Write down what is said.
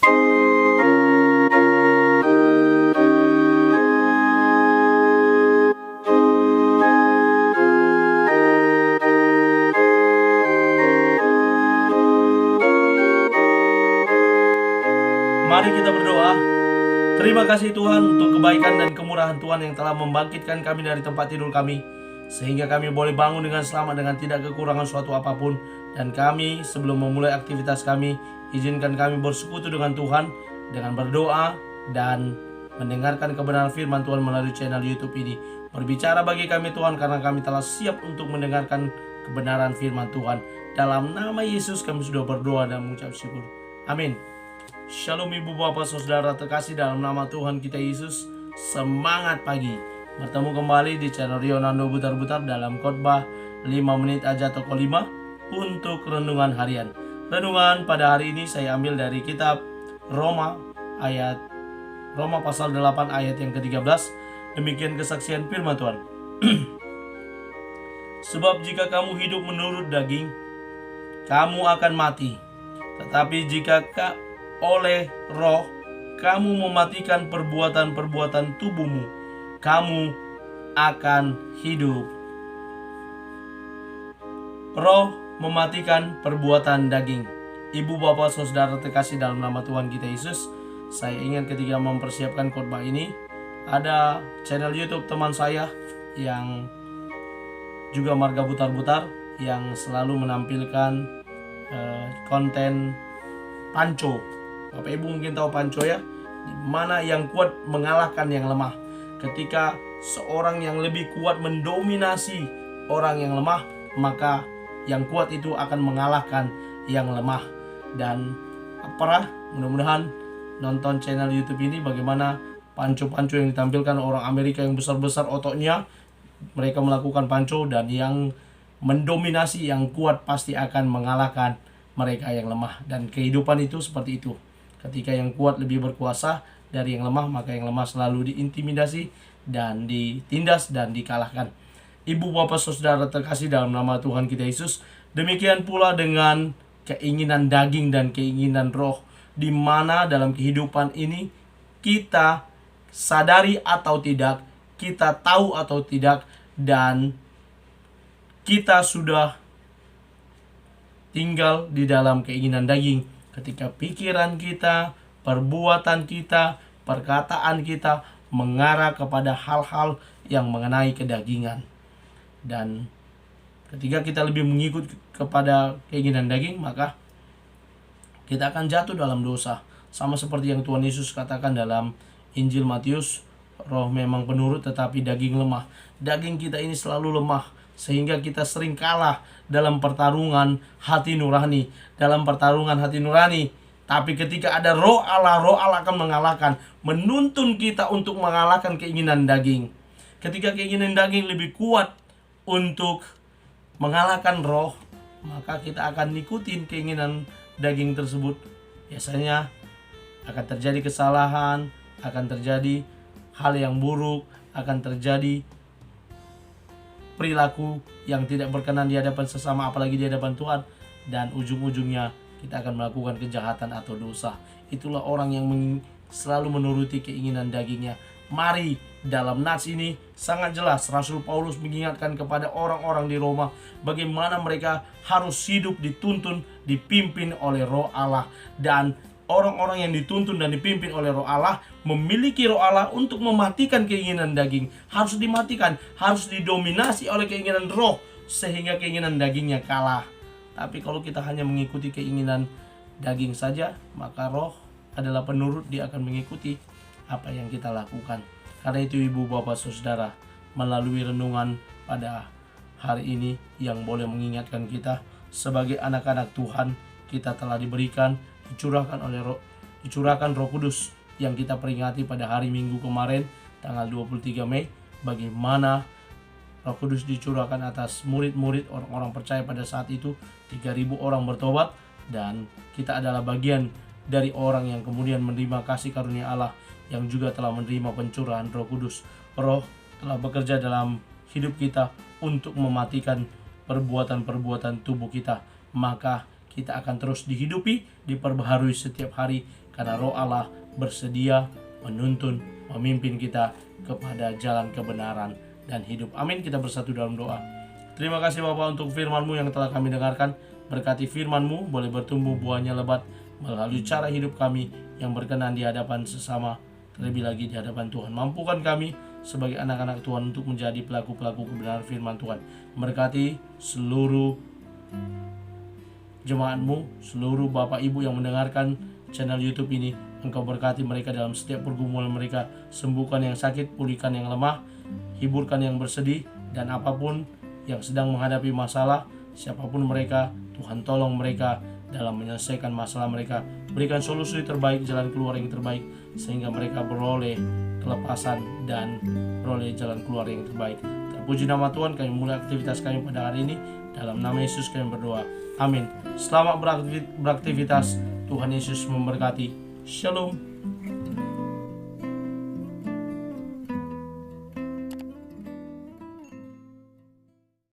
Mari kita berdoa. Terima kasih Tuhan untuk kebaikan dan kemurahan Tuhan yang telah membangkitkan kami dari tempat tidur kami, sehingga kami boleh bangun dengan selamat dengan tidak kekurangan suatu apapun. Dan kami sebelum memulai aktivitas kami, izinkan kami bersekutu dengan Tuhan dengan berdoa dan mendengarkan kebenaran firman Tuhan melalui channel YouTube ini. Berbicara bagi kami Tuhan, karena kami telah siap untuk mendengarkan kebenaran firman Tuhan. Dalam nama Yesus kami sudah berdoa dan mengucap syukur. Amin. Shalom ibu bapak saudara terkasih dalam nama Tuhan kita Yesus. Semangat pagi. Bertemu kembali di channel Rionando Butar-Butar dalam khotbah 5 menit aja toko 5 untuk renungan harian. Renungan pada hari ini saya ambil dari kitab Roma pasal 8 ayat yang ke-13. Demikian kesaksian firman Tuhan. Sebab jika kamu hidup menurut daging, kamu akan mati. Tetapi jika oleh roh kamu mematikan perbuatan-perbuatan tubuhmu, kamu akan hidup. Roh mematikan perbuatan daging. Ibu bapak saudara terkasih dalam nama Tuhan kita Yesus, saya ingat ketika mempersiapkan khotbah ini, ada channel YouTube teman saya yang juga marga butar-butar yang selalu menampilkan konten panco. Bapak Ibu mungkin tahu panco ya, di mana yang kuat mengalahkan yang lemah. Ketika seorang yang lebih kuat mendominasi orang yang lemah, maka yang kuat itu akan mengalahkan yang lemah. Dan mudah-mudahan nonton channel YouTube ini bagaimana panco-panco yang ditampilkan orang Amerika yang besar-besar ototnya, mereka melakukan panco, dan yang mendominasi yang kuat pasti akan mengalahkan mereka yang lemah. Dan kehidupan itu seperti itu. Ketika yang kuat lebih berkuasa dari yang lemah, maka yang lemah selalu diintimidasi dan ditindas dan dikalahkan. Ibu bapak saudara terkasih dalam nama Tuhan kita Yesus, demikian pula dengan keinginan daging dan keinginan roh, di mana dalam kehidupan ini kita sadari atau tidak, kita tahu atau tidak, dan kita sudah tinggal di dalam keinginan daging. Ketika pikiran kita, perbuatan kita, perkataan kita mengarah kepada hal-hal yang mengenai kedagingan. Dan ketika kita lebih mengikut kepada keinginan daging, maka kita akan jatuh dalam dosa. Sama seperti yang Tuhan Yesus katakan dalam Injil Matius, roh memang penurut tetapi daging lemah. Daging kita ini selalu lemah, sehingga kita sering kalah dalam pertarungan hati nurani. Tapi ketika ada roh Allah akan mengalahkan, menuntun kita untuk mengalahkan keinginan daging. Ketika keinginan daging lebih kuat untuk mengalahkan roh, maka kita akan ikutin keinginan daging tersebut. Biasanya akan terjadi kesalahan, akan terjadi hal yang buruk, akan terjadi perilaku yang tidak berkenan di hadapan sesama, apalagi di hadapan Tuhan. Dan ujung-ujungnya kita akan melakukan kejahatan atau dosa. Itulah orang yang selalu menuruti keinginan dagingnya. Mari, dalam nats ini sangat jelas Rasul Paulus mengingatkan kepada orang-orang di Roma bagaimana mereka harus hidup dituntun, dipimpin oleh roh Allah. Dan orang-orang yang dituntun dan dipimpin oleh roh Allah memiliki roh Allah untuk mematikan keinginan daging. Harus dimatikan, harus didominasi oleh keinginan roh, sehingga keinginan dagingnya kalah. Tapi kalau kita hanya mengikuti keinginan daging saja, maka roh adalah penurut, dia akan mengikuti apa yang kita lakukan. Karena itu ibu bapak saudara, melalui renungan pada hari ini yang boleh mengingatkan kita sebagai anak-anak Tuhan, kita telah diberikan, dicurahkan Roh Kudus yang kita peringati pada hari Minggu kemarin tanggal 23 Mei. Bagaimana Roh Kudus dicurahkan atas murid-murid orang-orang percaya pada saat itu, 3.000 orang bertobat, dan kita adalah bagian dari orang yang kemudian menerima kasih karunia Allah, yang juga telah menerima pencurahan Roh Kudus. Roh telah bekerja dalam hidup kita untuk mematikan perbuatan-perbuatan tubuh kita. Maka kita akan terus dihidupi, diperbaharui setiap hari, karena Roh Allah bersedia menuntun, memimpin kita kepada jalan kebenaran dan hidup. Amin. Kita bersatu dalam doa. Terima kasih Bapa untuk firman-Mu yang telah kami dengarkan. Berkati firman-Mu boleh bertumbuh buahnya lebat melalui cara hidup kami yang berkenan di hadapan sesama, terlebih lagi di hadapan Tuhan. Mampukan kami sebagai anak-anak Tuhan untuk menjadi pelaku-pelaku kebenaran firman Tuhan. Berkati seluruh jemaat-Mu, seluruh Bapak Ibu yang mendengarkan channel YouTube ini. Engkau berkati mereka dalam setiap pergumulan mereka. Sembuhkan yang sakit, pulihkan yang lemah, hiburkan yang bersedih, dan apapun yang sedang menghadapi masalah, siapapun mereka, Tuhan tolong mereka dalam menyelesaikan masalah mereka. Berikan solusi terbaik, jalan keluar yang terbaik, sehingga mereka beroleh kelepasan dan beroleh jalan keluar yang terbaik. Terpuji nama Tuhan. Kami mulai aktivitas kami pada hari ini. Dalam nama Yesus kami berdoa. Amin. Selamat beraktivitas. Tuhan Yesus memberkati. Shalom.